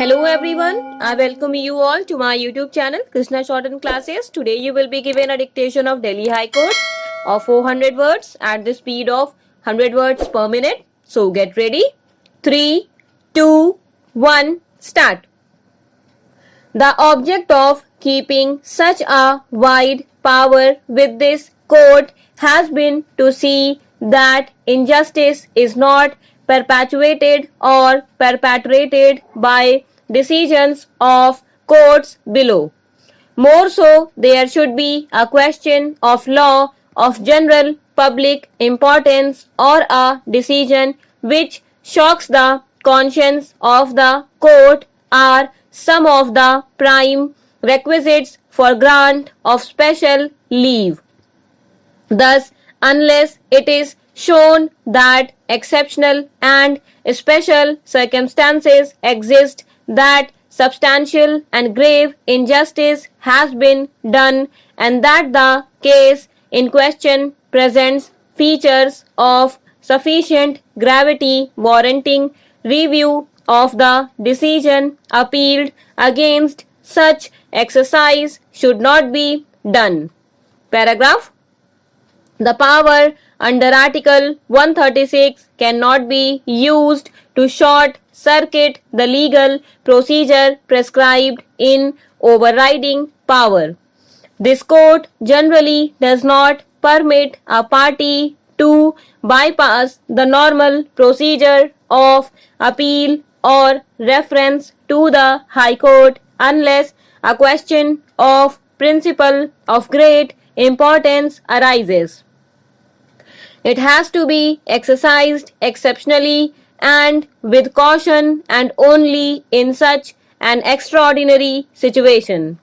Hello everyone, I welcome you all to my YouTube channel Krishna Shorten Classes. Today you will be given a dictation of Delhi High Court of 400 words at the speed of 100 words per minute. So get ready. 3, 2, 1, start. The object of keeping such a wide power with this court has been to see that injustice is not perpetuated or perpetrated by decisions of courts below. More so, there should be a question of law of general public importance or a decision which shocks the conscience of the court are some of the prime requisites for grant of special leave. Thus, unless it is shown that exceptional and special circumstances exist that substantial and grave injustice has been done and that the case in question presents features of sufficient gravity warranting review of the decision appealed against, such exercise should not be done. Paragraph. The power under Article 136 cannot be used to short circuit the legal procedure prescribed in overriding power. This court generally does not permit a party to bypass the normal procedure of appeal or reference to the High Court unless a question of principle of great importance arises. It has to be exercised exceptionally and with caution and only in such an extraordinary situation.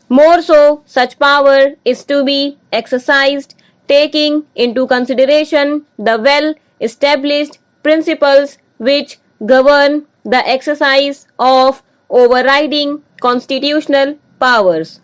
More so, such power is to be exercised taking into consideration the well-established principles which govern the exercise of overriding constitutional powers.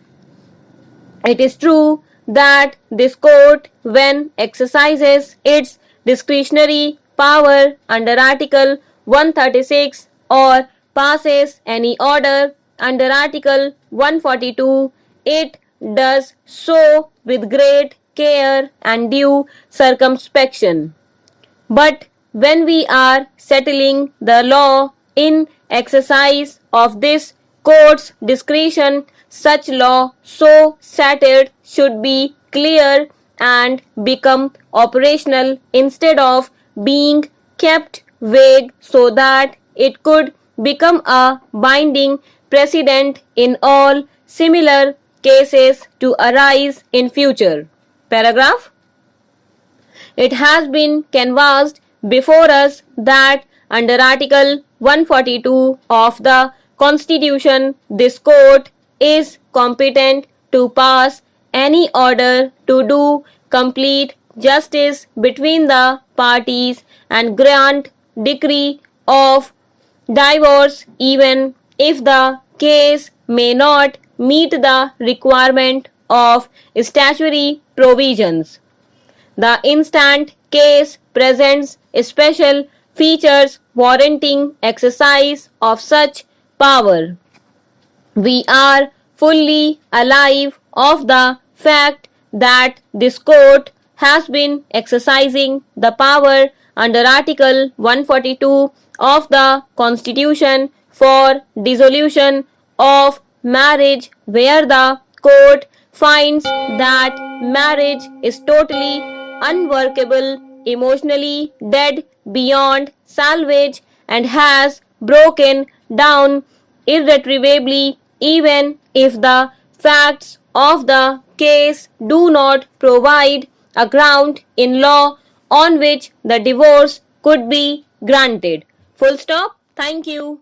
It is true that this court, when exercises its discretionary power under Article 136 or passes any order under Article 142, it does so with great care and due circumspection. But when we are settling the law in exercise of this court's discretion, such law so settled should be clear and become operational instead of being kept vague so that it could become a binding precedent in all similar cases to arise in future. Paragraph. It has been canvassed before us that under Article 142 of the Constitution, this court is competent to pass any order to do complete justice between the parties and grant decree of divorce even if the case may not meet the requirement of statutory provisions. The instant case presents special features warranting exercise of such power. We are fully alive of the fact that this court has been exercising the power under Article 142 of the Constitution for dissolution of marriage where the court finds that marriage is totally unworkable, emotionally dead beyond salvage and has broken down irretrievably even if the facts of the case do not provide a ground in law on which the divorce could be granted. Full stop. Thank you.